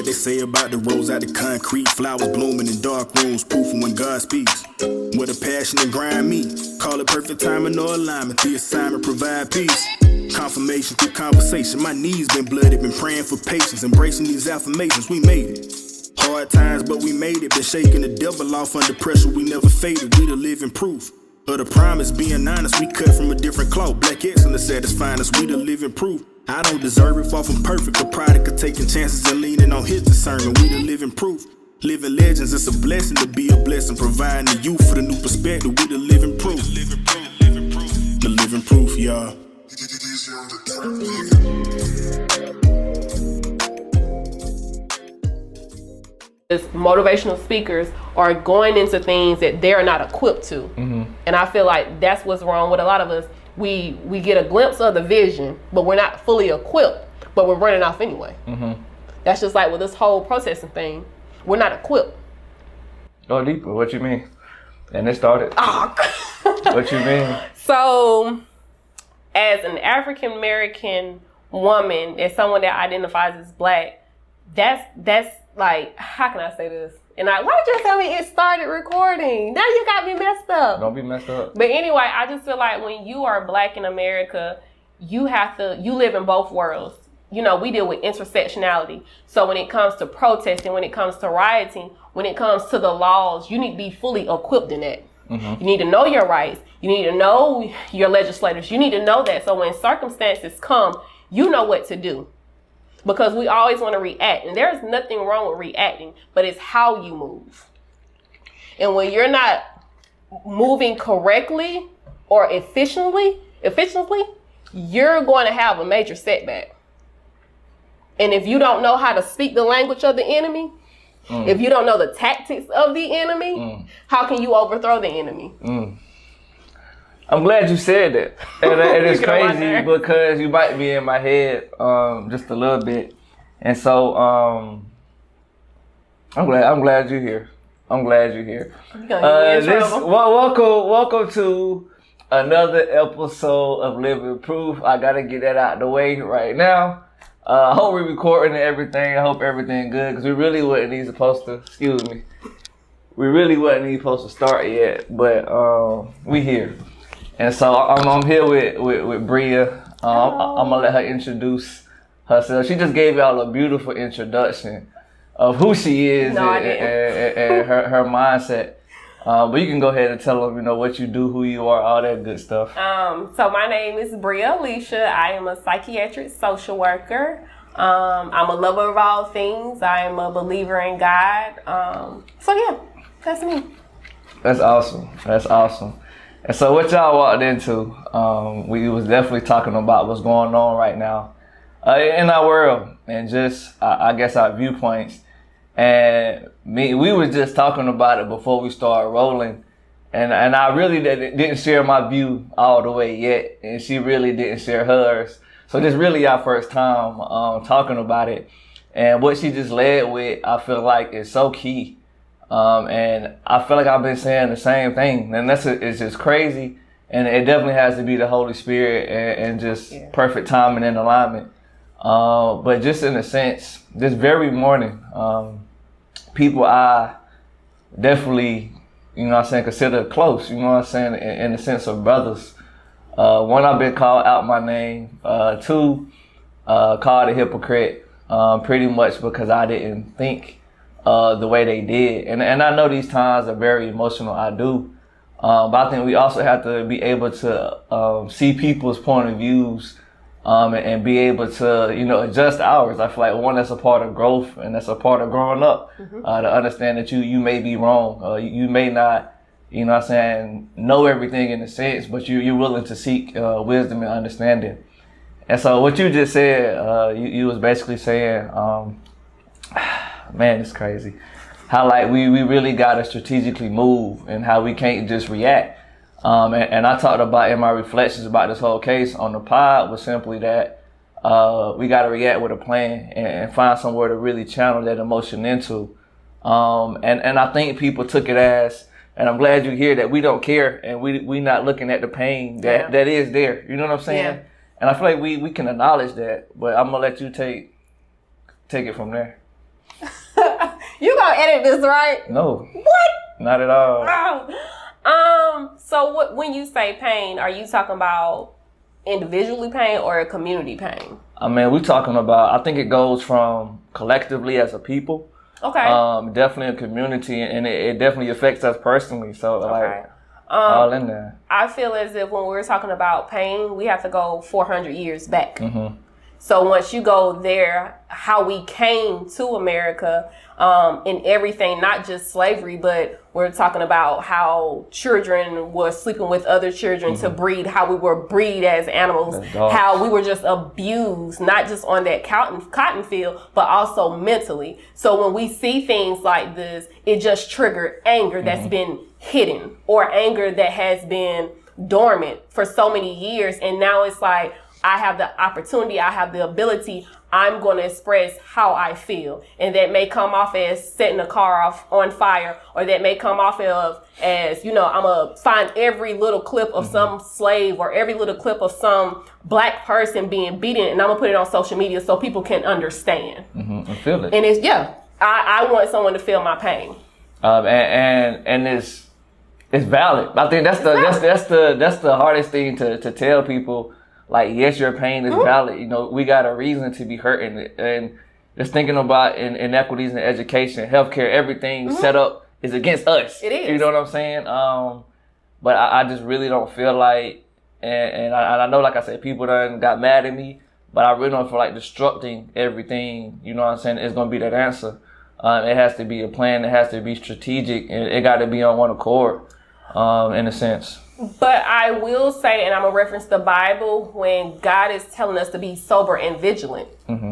what they say about the rose out the concrete, flowers blooming in dark rooms, proof of when God speaks. What a passion and grind me. Call it perfect timing or alignment. The assignment provide peace. Confirmation through conversation. My knees been blooded, been praying for patience. Embracing these affirmations, we made it. Hard times, but we made it. Been shaking the devil off under pressure, we never faded. We the living proof of the promise. Being honest, we cut from a different cloth. Black excellence satisfying us, we the living proof. I don't deserve it, far from perfect. A product of taking chances and leaning on his discernment. We the living proof. Living legends, it's a blessing to be a blessing. Providing the youth for the new perspective. We the living proof. The living proof, y'all. Motivational speakers are going into things that they're not equipped to. And I feel like that's what's wrong with a lot of us. We get a glimpse of the vision, but we're not fully equipped, but we're running off anyway. That's just like with this whole processing thing. We're not equipped. Go deeper. What you mean? And it started. What you mean? So, as an African American woman, as someone that identifies as Black, that's like, how can I say this? And why did you tell me it started recording? Now you got me messed up. Don't be messed up. But anyway, I just feel like when you are Black in America, you live in both worlds. You know, we deal with intersectionality. So when it comes to protesting, when it comes to rioting, when it comes to the laws, you need to be fully equipped in that. You need to know your rights. You need to know your legislators. You need to know that. So when circumstances come, you know what to do. Because we always want to react. And there's nothing wrong with reacting, but it's how you move. And when you're not moving correctly or efficiently, you're going to have a major setback. And if you don't know how to speak the language of the enemy, if you don't know the tactics of the enemy, how can you overthrow the enemy? I'm glad you said that. And it is crazy because you might be in my head just a little bit. And so I'm glad you're here. I'm glad you're here. Welcome to another episode of Living Proof. I gotta get that out the way right now. I hope we're recording and everything. I hope everything good because we really wasn't even supposed to. We really wasn't even supposed to start yet, but we here. And so I'm here with Bria. I'm gonna let her introduce herself. She just gave y'all a beautiful introduction of who she is and her mindset. But you can go ahead and tell them, what you do, who you are, all that good stuff. So my name is Bria Aleisha. I am a psychiatric social worker. I'm a lover of all things. I am a believer in God. So yeah, that's me. That's awesome. And so what y'all walked into, we was definitely talking about what's going on right now in our world and just, I guess, our viewpoints. And we was just talking about it before we started rolling. And I really didn't share my view all the way yet. And she really didn't share hers. So this really our first time talking about it. And what she just led with, I feel like is so key. And I feel like I've been saying the same thing. And it's just crazy. And it definitely has to be the Holy Spirit and just perfect timing and alignment. But just in a sense, this very morning, people I definitely, consider close, in the sense of brothers. One, I've been called out my name. Two, called a hypocrite, pretty much because I didn't think the way they did. And I know these times are very emotional, I do. But I think we also have to be able to see people's point of views and be able to, adjust ours. I feel like one, that's a part of growth and that's a part of growing up, to understand that you may be wrong. You may not, know everything in a sense, but you're willing to seek wisdom and understanding. And so what you just said, you was basically saying, man, it's crazy. How like we really got to strategically move and how we can't just react. And I talked about in my reflections about this whole case on the pod was simply that we got to react with a plan and find somewhere to really channel that emotion into. And I think people took it as, and I'm glad you hear that we don't care and we not looking at the pain that is there. You know what I'm saying? Yeah. And I feel like we can acknowledge that, but I'm gonna let you take it from there. You gonna edit this, right? No. What? Not at all. So when you say pain, are you talking about individually pain or a community pain? I mean, we're talking about, I think it goes from collectively as a people. Okay. Definitely a community, and it definitely affects us personally. So, like, all in there. I feel as if when we're talking about pain, we have to go 400 years back. Mm-hmm. So once you go there, how we came to America, in everything, not just slavery, but we're talking about how children were sleeping with other children to breed, how we were breed as animals, how we were just abused, not just on that cotton field, but also mentally. So when we see things like this, it just triggered anger that's been hidden, or anger that has been dormant for so many years. And now it's like, I have the opportunity, I have the ability, I'm going to express how I feel. And that may come off as setting a car off on fire, or that may come off as, I'm going to find every little clip of some slave or every little clip of some black person being beaten, and I'm going to put it on social media so people can understand. And feel it. And I want someone to feel my pain. And it's valid. I think that's the hardest thing to tell people. Like, yes, your pain is valid. We got a reason to be hurting. And just thinking about inequities in education, healthcare, everything set up is against us. It is. You know what I'm saying? But I just really don't feel like, and I know, like I said, people done got mad at me, but I really don't feel like destructing everything, you know what I'm saying, is going to be that answer. It has to be a plan. It has to be strategic, and it got to be on one accord, in a sense. But I will say, and I'm going to reference the Bible, when God is telling us to be sober and vigilant,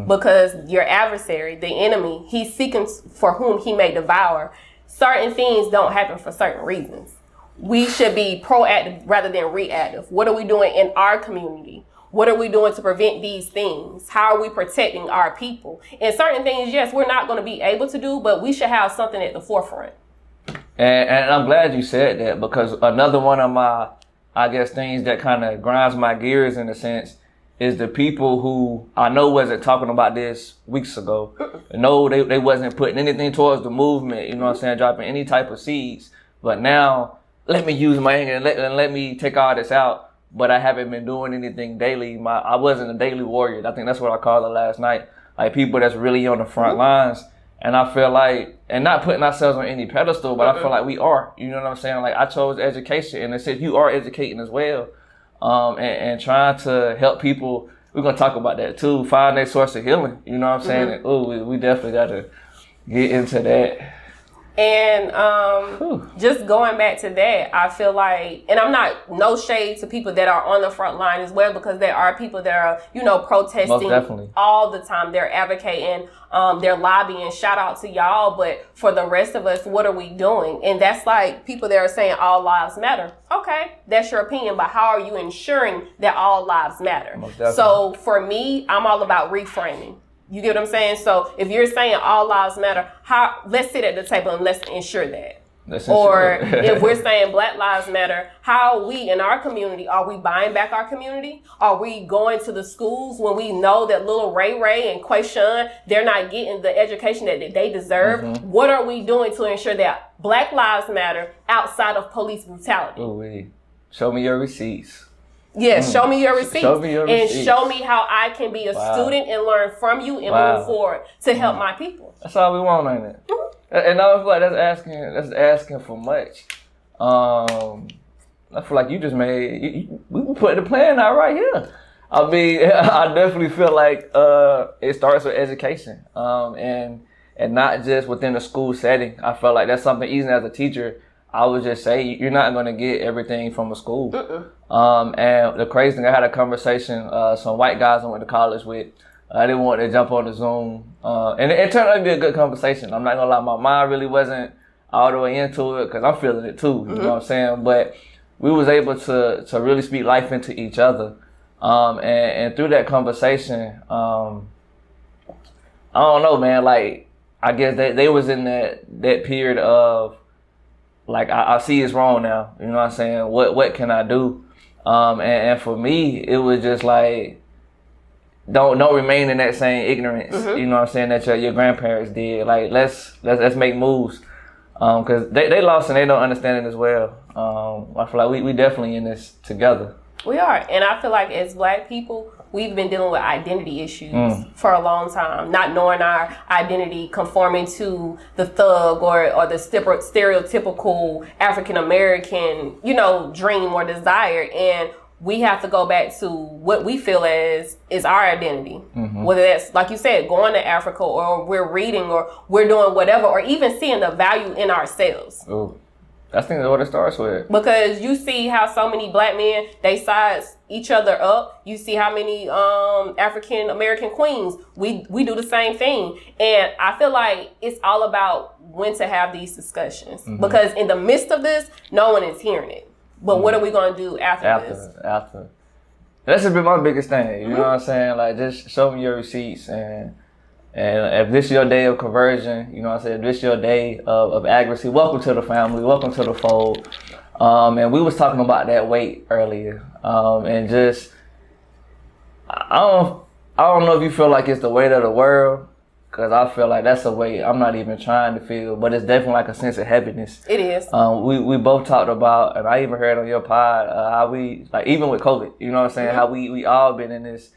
because your adversary, the enemy, he's seeking for whom he may devour. Certain things don't happen for certain reasons. We should be proactive rather than reactive. What are we doing in our community? What are we doing to prevent these things? How are we protecting our people? And certain things, yes, we're not going to be able to do, but we should have something at the forefront. And I'm glad you said that, because another one of my, I guess, things that kind of grinds my gears in a sense is the people who I know wasn't talking about this weeks ago. No, they wasn't putting anything towards the movement, you know what I'm saying, dropping any type of seeds. But now, let me use my anger and let me take all this out. But I haven't been doing anything daily. I wasn't a daily warrior. I think that's what I called it last night. Like, people that's really on the front lines. And I feel like, and not putting ourselves on any pedestal, but I feel like we are. You know what I'm saying? Like, I chose education, and it said you are educating as well. And trying to help people. We're going to talk about that too. Find their source of healing. You know what I'm saying? And, we definitely got to get into that. And just going back to that, I feel like, and I'm not, no shade to people that are on the front line as well, because there are people that are, protesting all the time. They're advocating, they're lobbying. Shout out to y'all. But for the rest of us, what are we doing? And that's like people that are saying all lives matter. Okay, that's your opinion, but how are you ensuring that all lives matter? So for me, I'm all about reframing. You get what I'm saying? So if you're saying all lives matter, let's sit at the table and let's ensure that. Or if we're saying Black lives matter, how we in our community, are we buying back our community? Are we going to the schools when we know that little Ray and Quayshawn, they're not getting the education that they deserve? What are we doing to ensure that Black lives matter outside of police brutality? Ooh, show me your receipts. Yes, show me your receipts. And show me how I can be a student and learn from you and move forward to help my people. That's all we want, ain't it? And I feel like that's asking for much. I feel like you just we put the plan out right here. I mean, I definitely feel like it starts with education, and not just within the school setting. I feel like that's something, even as a teacher, I would just say you're not going to get everything from a school. And the crazy thing, I had a conversation, some white guys I went to college with. I didn't want to jump on the Zoom. And it turned out to be a good conversation. I'm not going to lie, my mind really wasn't all the way into it, because I'm feeling it too, you know what I'm saying? But we was able to really speak life into each other. And through that conversation, I don't know, man, like, I guess they was in that period of, like, I see it's wrong now. You know what I'm saying? What can I do? And for me, it was just like, don't remain in that same ignorance. You know what I'm saying, that your grandparents did. Like let's make moves. Cause they lost and they don't understand it as well. I feel like we definitely in this together. We are, and I feel like as Black people, we've been dealing with identity issues for a long time, not knowing our identity, conforming to the thug or the stereotypical African American, dream or desire, and we have to go back to what we feel as is our identity. Whether that's, like you said, going to Africa, or we're reading, or we're doing whatever, or even seeing the value in ourselves. Ooh. I think that's what it starts with. Because you see how so many Black men, they size each other up. You see how many African American queens, we do the same thing. And I feel like it's all about when to have these discussions. Because in the midst of this, no one is hearing it. But what are we going to do after this? After. That's been my biggest thing. You know what I'm saying? Like, just show me your receipts, and if this is your day of conversion, you know what I'm saying, if this is your day of accuracy, welcome to the family, welcome to the fold. And we was talking about that weight earlier. And just, I don't know if you feel like it's the weight of the world, because I feel like that's a weight I'm not even trying to feel, but it's definitely like a sense of heaviness. It is. We both talked about, and I even heard on your pod, how we, like, even with COVID, you know what I'm saying, how we all been in this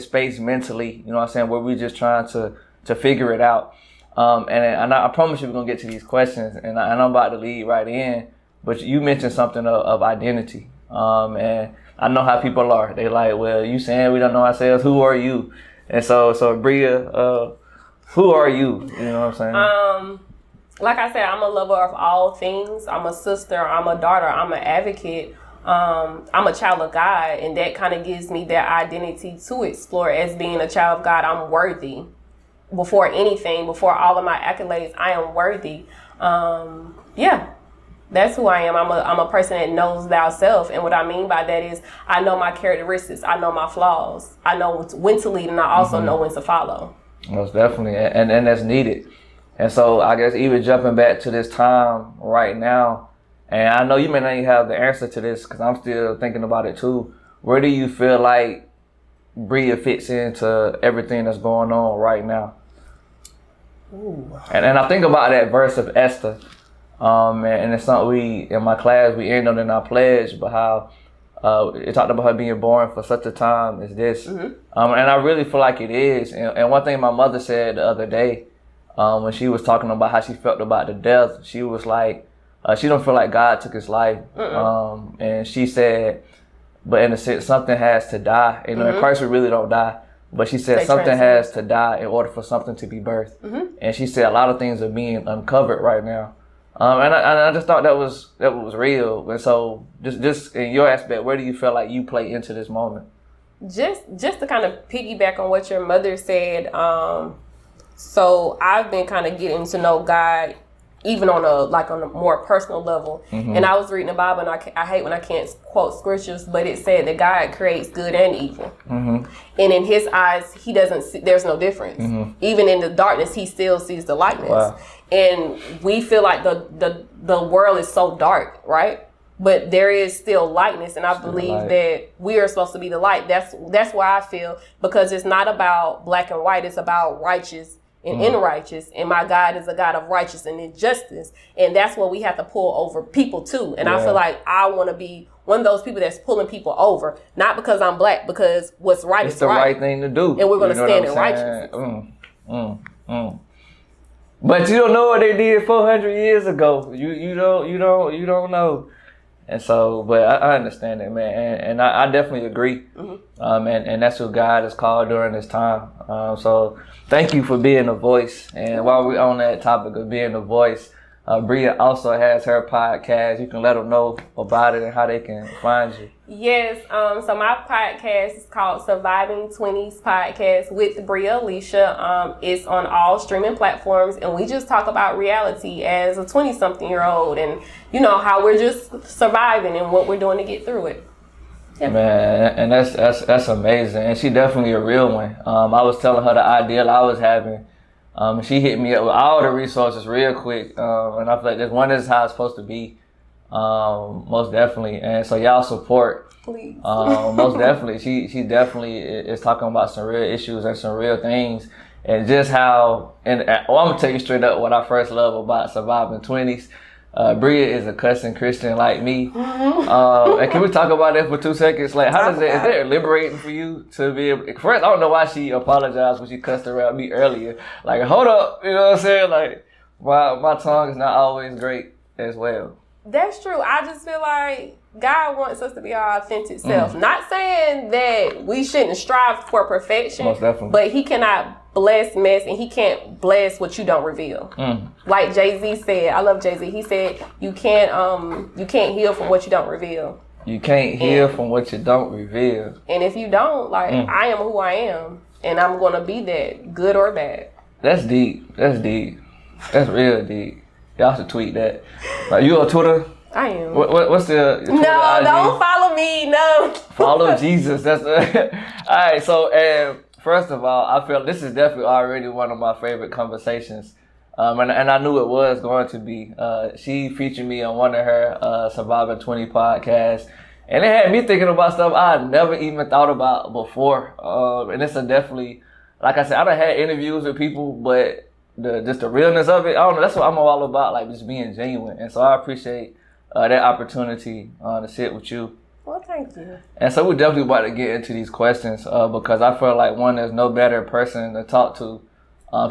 space mentally, you know what I'm saying, where we just trying to figure it out. And I promise you we're going to get to these questions, and I'm about to lead right in, but you mentioned something of identity. And I know how people are. They like, well, you saying we don't know ourselves, who are you? And so Bria, who are you? You know what I'm saying? Like I said, I'm a lover of all things. I'm a sister, I'm a daughter, I'm an advocate. I'm a child of God, and that kind of gives me that identity to explore as being a child of God. I'm worthy. Before anything, before all of my accolades, I am worthy. That's who I am. I'm a person that knows thyself, and what I mean by that is I know my characteristics, I know my flaws, I know when to lead, and I also know when to follow. Most definitely, and that's needed. And so I guess even jumping back to this time right now, and I know you may not even have the answer to this because I'm still thinking about it too. Where do you feel like Bria fits into everything that's going on right now? Ooh. And I think about that verse of Esther, and it's something in my class we end on in our pledge, but how it talked about her being born for such a time as this. And I really feel like it is. And one thing my mother said the other day, when she was talking about how she felt about the death, she was like, she don't feel like God took his life. And she said, but in a sense, something has to die. You know, in Christ we really don't die. But she said something has to die in order for something to be birthed. And she said a lot of things are being uncovered right now. And I just thought that was real. And so just in your aspect, where do you feel like you play into this moment? Just to kind of piggyback on what your mother said. So I've been kind of getting to know God even on a more personal level. And I was reading the Bible, and I hate when I can't quote scriptures, but it said that God creates good and evil. And in his eyes, he doesn't see, there's no difference. Even in the darkness, he still sees the lightness. Wow. And we feel like the world is so dark, right? But there is still lightness, and I believe that we are supposed to be the light. That's why I feel, because it's not about black and white, it's about righteous and unrighteous, and my God is a God of righteousness and justice, and that's what we have to pull over people too. And I feel like I want to be one of those people that's pulling people over, not because I'm black, because what's right is the right thing to do, and we're going to stand in righteousness. But you don't know what they did 400 years ago. You don't know. And so, but I understand it, man, and I definitely agree. And that's what God has called during this time. So thank you for being a voice. And while we're on that topic of being a voice, Bria also has her podcast. You can let them know about it and how they can find you. Yes. So my podcast is called Surviving 20s Podcast with Bria Aleisha. It's on all streaming platforms, and we just talk about reality as a 20-something-year-old, and you know how we're just surviving and what we're doing to get through it. Yeah. Man, and that's amazing. And she definitely a real one. I was telling her the ideal I was having. She hit me up with all the resources real quick. And I feel like this one is how it's supposed to be. Most definitely. And so y'all support. Please. Most definitely. She definitely is talking about some real issues and some real things. And just how, I'm going to tell you straight up what I first love about Surviving 20s. Bria is a cussing Christian like me. And can we talk about that for 2 seconds? Like, how is that liberating for you to be able, first, I don't know why she apologized when she cussed around me earlier. Like, hold up, you know what I'm saying? Like, my tongue is not always great as well. That's true. I just feel like God wants us to be our authentic self. Not saying that we shouldn't strive for perfection, most definitely, but he cannot bless mess, and he can't bless what you don't reveal. Like Jay-Z said, I love Jay-Z. He said you can't heal from what you don't reveal. You can't heal from what you don't reveal. And if you don't, like, I am who I am, and I'm gonna be that, good or bad. That's deep. That's real deep. Y'all should tweet that. You on Twitter? I am. What's the Twitter No, IG? don't follow me. No. Follow Jesus. That's all right. So, first of all, I feel this is definitely already one of my favorite conversations, and I knew it was going to be. She featured me on one of her Survivor 20 podcasts, and it had me thinking about stuff I never even thought about before. And it's definitely, like I said, I done had interviews with people, but just the realness of it, I don't know. That's what I'm all about, like just being genuine. And so I appreciate that opportunity to sit with you. Well, thank you. And so we're definitely about to get into these questions because I feel like, one, there's no better person to talk to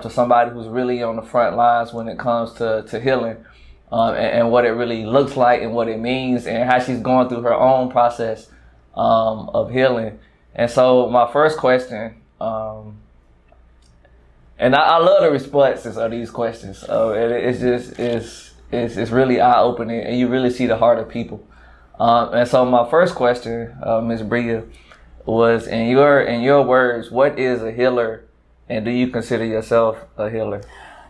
somebody who's really on the front lines when it comes to healing and what it really looks like and what it means and how she's going through her own process of healing. And so my first question, and I love the responses of these questions. It's really eye-opening, and you really see the heart of people. And so my first question, Ms. Bria, was in your words, what is a healer, and do you consider yourself a healer?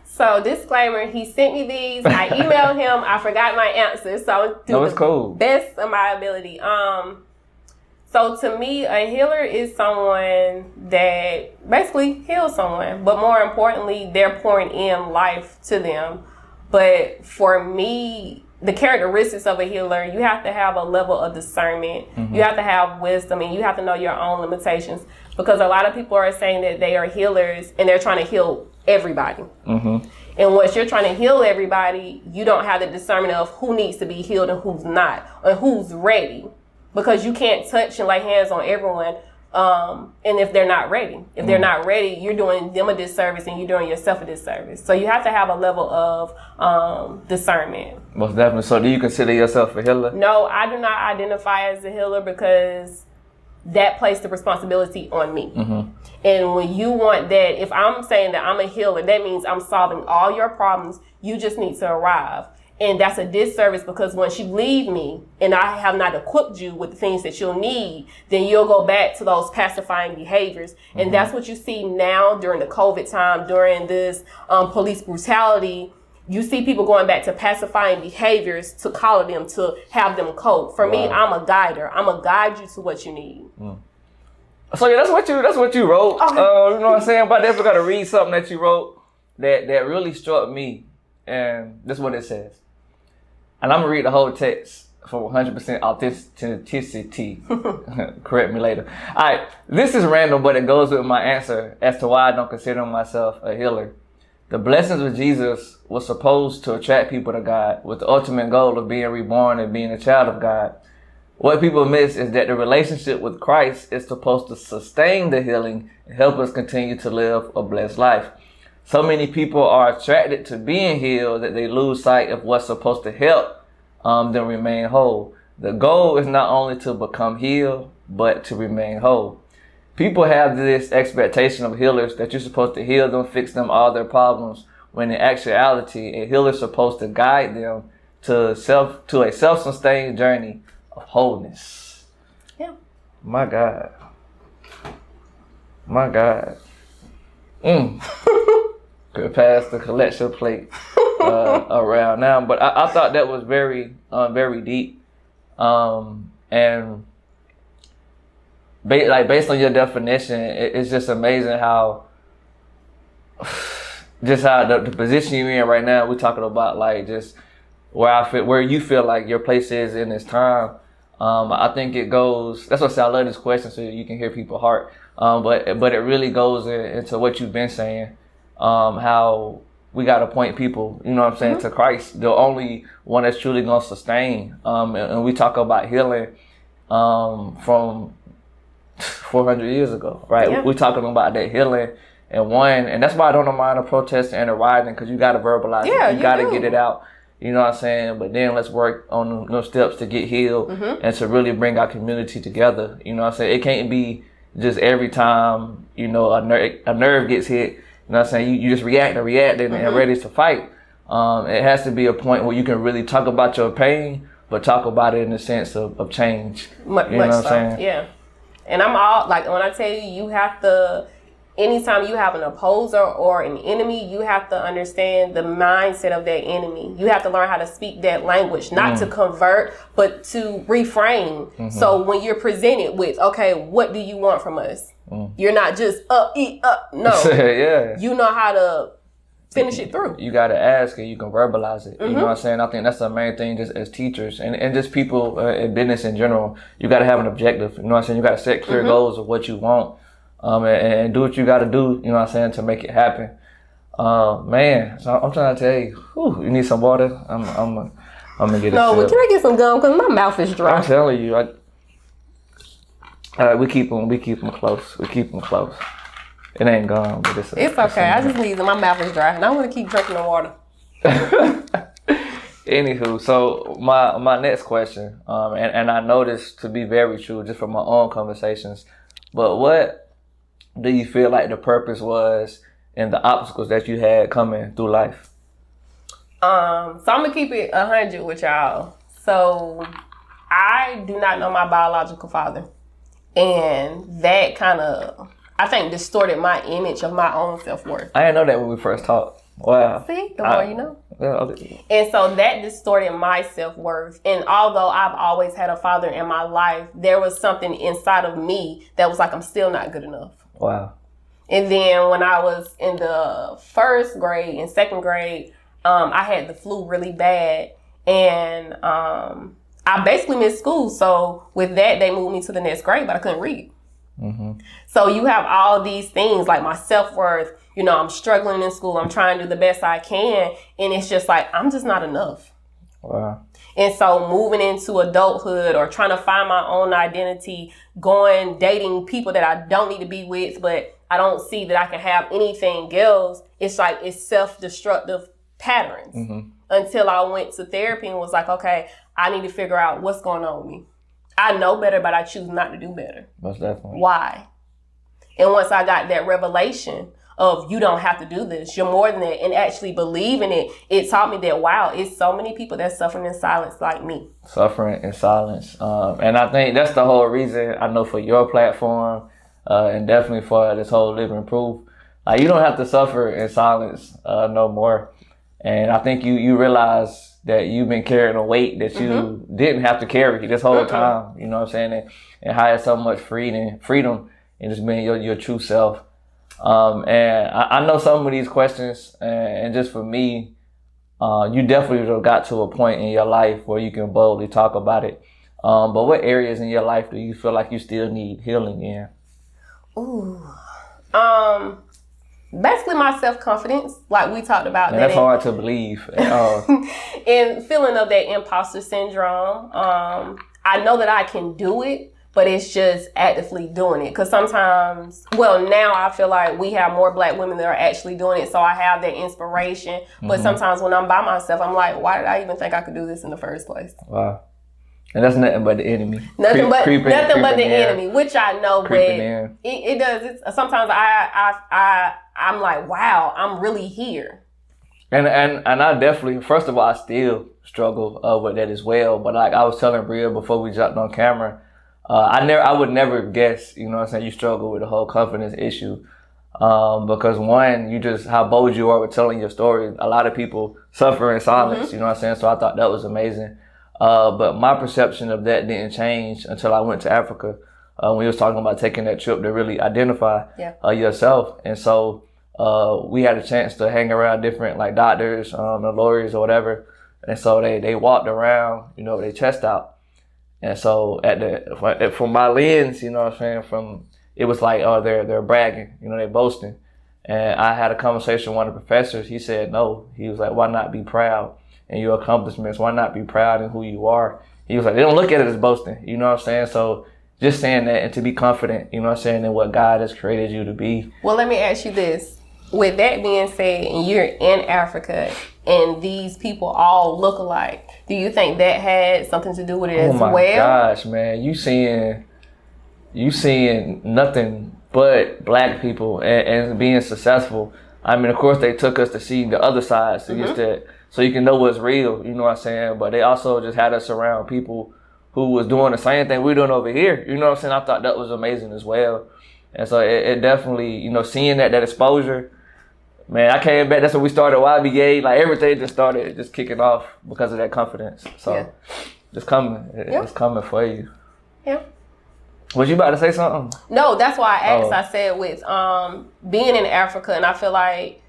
So, disclaimer, he sent me these. I emailed him. I forgot my answer, so it's cool. Best of my ability. So to me, a healer is someone that basically heals someone, but more importantly, they're pouring in life to them. But for me, the characteristics of a healer, you have to have a level of discernment. You have to have wisdom, and you have to know your own limitations, because a lot of people are saying that they are healers and they're trying to heal everybody. And once you're trying to heal everybody, you don't have the discernment of who needs to be healed and who's not, and who's ready. Because you can't touch and lay hands on everyone, and if they're not ready. If they're not ready, you're doing them a disservice and you're doing yourself a disservice. So you have to have a level of discernment. Most definitely. So do you consider yourself a healer? No, I do not identify as a healer because that placed the responsibility on me. And when you want that, if I'm saying that I'm a healer, that means I'm solving all your problems. You just need to arrive. And that's a disservice, because once you leave me and I have not equipped you with the things that you'll need, then you'll go back to those pacifying behaviors. And that's what you see now during the COVID time, during this police brutality. You see people going back to pacifying behaviors to collar them, to have them cope. For me, I'm a guider. I'm going to guide you to what you need. So yeah, that's what you wrote. Okay. You know what I'm saying? But I definitely got to read something that you wrote that really struck me. And this is what it says. And I'm going to read the whole text for 100% authenticity. Correct me later. All right. This is random, but it goes with my answer as to why I don't consider myself a healer. The blessings of Jesus was supposed to attract people to God with the ultimate goal of being reborn and being a child of God. What people miss is that the relationship with Christ is supposed to sustain the healing and help us continue to live a blessed life. So many people are attracted to being healed that they lose sight of what's supposed to help them remain whole. The goal is not only to become healed, but to remain whole. People have this expectation of healers that you're supposed to heal them, fix them, all their problems, when in actuality, a healer is supposed to guide them to a self-sustained journey of wholeness. Yeah. My God. Could pass the collection plate around now, but I thought that was very deep, and based on your definition, it's just amazing how the position you're in right now. We're talking about like just where you feel like your place is in this time. I think it goes. That's what I say. I love this question so you can hear people's heart. But it really goes into what you've been saying. How we got to point people, you know what I'm saying, to Christ, the only one that's truly going to sustain. And we talk about healing from 400 years ago, right? Yeah. We're talking about that healing. And that's why I don't mind the protesting and the rioting, because you got to verbalize it. You got to get it out. You know what I'm saying? But then let's work on those steps to get healed and to really bring our community together. You know what I'm saying? It can't be just every time, you know, a nerve gets hit, you know what I'm saying? You just react and ready to fight. It has to be a point where you can really talk about your pain, but talk about it in the sense of change. You know what I'm saying? Yeah. And I'm all, like, when I tell you, you have to, anytime you have an opposer or an enemy, you have to understand the mindset of that enemy. You have to learn how to speak that language, not to convert, but to reframe. So when you're presented with, okay, what do you want from us? You're not just eat up. No. Yeah. You know how to finish it through. You got to ask and you can verbalize it. You know what I'm saying? I think that's the main thing just as teachers and just people in business in general. You got to have an objective. You know what I'm saying? You got to set clear goals of what you want. And do what you got to do, you know what I'm saying, to make it happen. Man, so I'm trying to tell you, you need some water? I'm gonna get it. No, but can I get some gum? Because my mouth is dry. I'm telling you, we keep them close. We keep them close. It ain't gum, but it's okay. I just need my mouth is dry, and I want to keep drinking the water. Anywho, so my next question, and I know this to be very true just from my own conversations, but what do you feel like the purpose was in the obstacles that you had coming through life? So I'm gonna keep it 100 with y'all. So I do not know my biological father, and that kind of, I think, distorted my image of my own self-worth. I didn't know that when we first talked. Wow. See, the more you know. Yeah, okay. And so that distorted my self-worth. And although I've always had a father in my life, there was something inside of me that was like, I'm still not good enough. Wow. And then when I was in the first grade and second grade, I had the flu really bad. And I basically missed school. So with that, they moved me to the next grade, but I couldn't read. So you have all these things like my self-worth. You know, I'm struggling in school. I'm trying to do the best I can. And it's just like, I'm just not enough. Wow. And so moving into adulthood or trying to find my own identity, dating people that I don't need to be with, but I don't see that I can have anything else. It's like, it's self-destructive patterns until I went to therapy and was like, okay, I need to figure out what's going on with me. I know better, but I choose not to do better. Most definitely. Why? And once I got that revelation of you don't have to do this, you're more than that, and actually believing it, it taught me that, wow, it's so many people that's suffering in silence like me. Suffering in silence. And I think that's the whole reason I know for your platform and definitely for this whole Living Proof, you don't have to suffer in silence no more. And I think you realize that you've been carrying a weight that you didn't have to carry this whole time, you know what I'm saying? And how it's so much freedom and just being your true self. And I know some of these questions, and just for me, you definitely got to a point in your life where you can boldly talk about it. But what areas in your life do you feel like you still need healing in? Basically my self-confidence, like we talked about. And that's hard to believe. And feeling of that imposter syndrome. I know that I can do it, but it's just actively doing it. Because sometimes, now I feel like we have more Black women that are actually doing it, so I have that inspiration. But sometimes when I'm by myself, I'm like, why did I even think I could do this in the first place? Wow. And that's nothing but the enemy. Nothing but the enemy, which I know, but in. it does. Sometimes I'm like, wow, I'm really here. And I definitely, first of all, I still struggle with that as well. But like I was telling Bria before we jumped on camera, I would never guess, you know what I'm saying, you struggle with the whole confidence issue. Because one, you just, how bold you are with telling your story. A lot of people suffer in silence, you know what I'm saying? So I thought that was amazing. But my perception of that didn't change until I went to Africa. When you was talking about taking that trip to really identify yourself. And so we had a chance to hang around different like doctors, the lawyers or whatever. And so they walked around, you know, with their chest out. And so from my lens, you know what I'm saying, it was like, oh, they're bragging, you know, they're boasting. And I had a conversation with one of the professors. He said, no. He was like, why not be proud in your accomplishments? Why not be proud in who you are? He was like, they don't look at it as boasting, you know what I'm saying? So just saying that and to be confident, you know what I'm saying, in what God has created you to be. Well, let me ask you this. With that being said, and you're in Africa and these people all look alike, do you think that had something to do with it as well? Oh my gosh, man. You seeing nothing but black people and being successful. I mean, of course, they took us to see the other side, so you can know what's real, you know what I'm saying? But they also just had us around people who was doing the same thing we're doing over here, you know what I'm saying? I thought that was amazing as well. And so it definitely, you know, seeing that exposure, man, I came back. That's when we started YBA. Like, everything just started just kicking off because of that confidence. So it's coming. It's coming for you. Yeah. Was you about to say something? No, that's why I asked. I said with being in Africa, and I feel like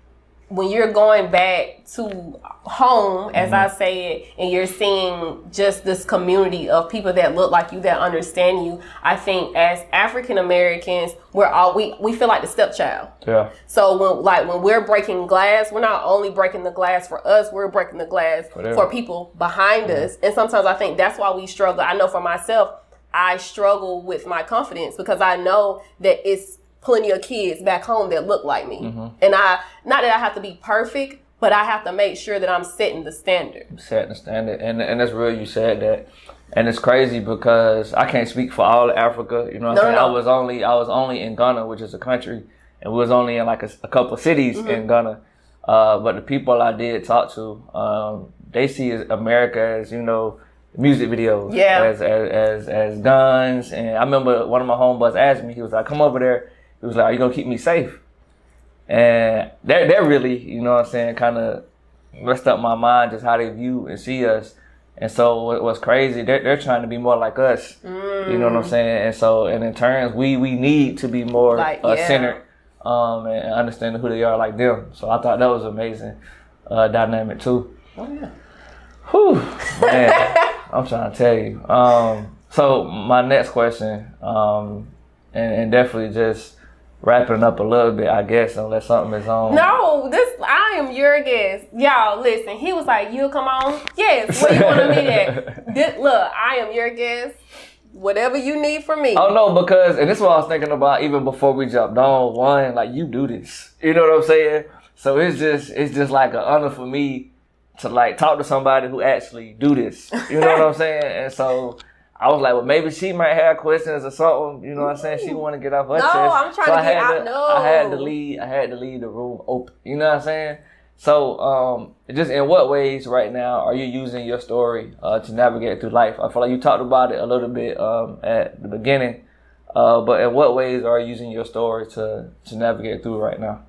when you're going back to home, as I say it, and you're seeing just this community of people that look like you, that understand you, I think as African Americans, we feel like the stepchild. Yeah. So when we're breaking glass, we're not only breaking the glass for us, we're breaking the glass for people behind us. And sometimes I think that's why we struggle. I know for myself, I struggle with my confidence because I know that it's plenty of kids back home that look like me. And not that I have to be perfect, but I have to make sure that I'm setting the standard. Setting the standard. And it's real you said that. And it's crazy because I can't speak for all of Africa. You know what I'm saying? I was only in Ghana, which is a country, and we was only in like a couple of cities in Ghana. But the people I did talk to, they see America as, you know, music videos, as guns. And I remember one of my homeboys asked me, he was like, come over there. He was like, are you gonna keep me safe? And that really, you know what I'm saying, kind of messed up my mind, just how they view and see us. And so what's crazy, they're trying to be more like us. You know what I'm saying? And so, and in turns, we need to be more centered and understanding who they are like them. So I thought that was amazing dynamic too. Oh yeah. Whew, man, I'm trying to tell you. So my next question, and definitely just wrapping up a little bit, I guess, unless something is on. No, I am your guest. Y'all, listen, he was like, you'll come on? Yes, where you want to meet at? Look, I am your guest. Whatever you need from me. Oh, no, because, and this is what I was thinking about even before we jumped on, one, like, you do this. You know what I'm saying? So it's just like an honor for me to, like, talk to somebody who actually do this. You know what I'm saying? And so I was like, well, maybe she might have questions or something. You know what I'm saying? She want to get off her chest. No, I'm trying to get out. No, I had to leave the room open. You know what I'm saying? So, just in what ways right now are you using your story to navigate through life? I feel like you talked about it a little bit at the beginning, but in what ways are you using your story to navigate through right now?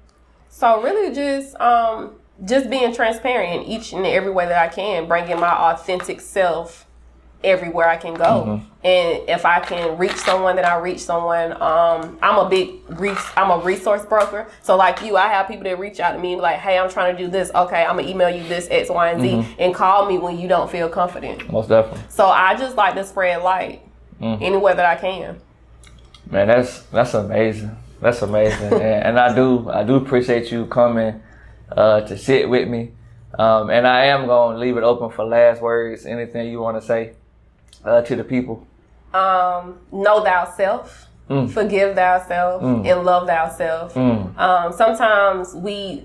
So really, just being transparent in each and every way that I can, bringing my authentic self everywhere I can go. And if I can reach someone, then I reach someone. I'm a resource broker. So like you, I have people that reach out to me like, hey, I'm trying to do this. Okay, I'm gonna email you this X, Y, and Z, and call me when you don't feel confident. Most definitely. So I just like to spread light anywhere that I can. Man, that's amazing. That's amazing. and I do appreciate you coming to sit with me. And I am gonna leave it open for last words. Anything you want to say to the people? Know thyself, forgive thyself, and love thyself. Sometimes we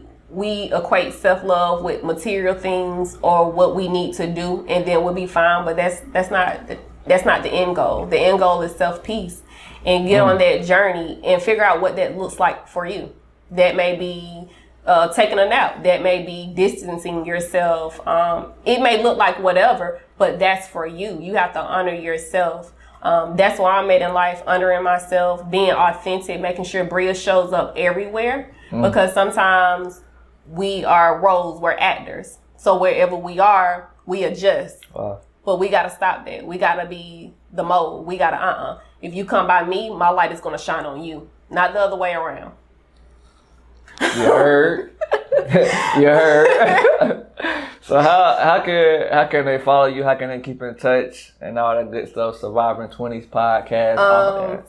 equate self-love with material things or what we need to do, and then we'll be fine. But that's not the end goal. The end goal is self-peace, and get on that journey and figure out what that looks like for you. That may be taking a nap. That may be distancing yourself. It may look like whatever, but that's for you. You have to honor yourself. That's where I'm at in life, honoring myself, being authentic, making sure Bria shows up everywhere. Because sometimes we are roles, we're actors. So wherever we are, we adjust. Wow. But we got to stop that. We got to be the mode. We got to, if you come by me, my light is going to shine on you, not the other way around. You heard? You heard? So how can they follow you? How can they keep in touch and all that good stuff? Surviving 20s podcast.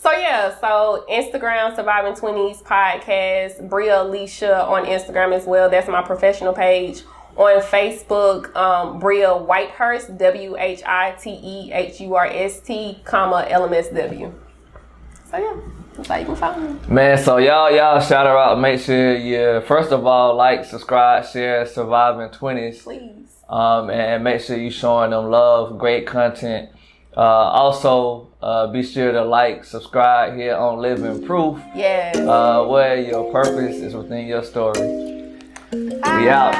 So Instagram, Surviving 20s podcast. Bria Aleisha on Instagram as well. That's my professional page. On Facebook, Bria Whitehurst, WHITEHURST, LMSW. So yeah, that's how you can find me. Man, so y'all shout her out. Make sure you first of all like, subscribe, share Surviving 20s. Please. And make sure you showing them love, great content. Also, be sure to like, subscribe here on Living Proof. Yes. Where your purpose is within your story. We out.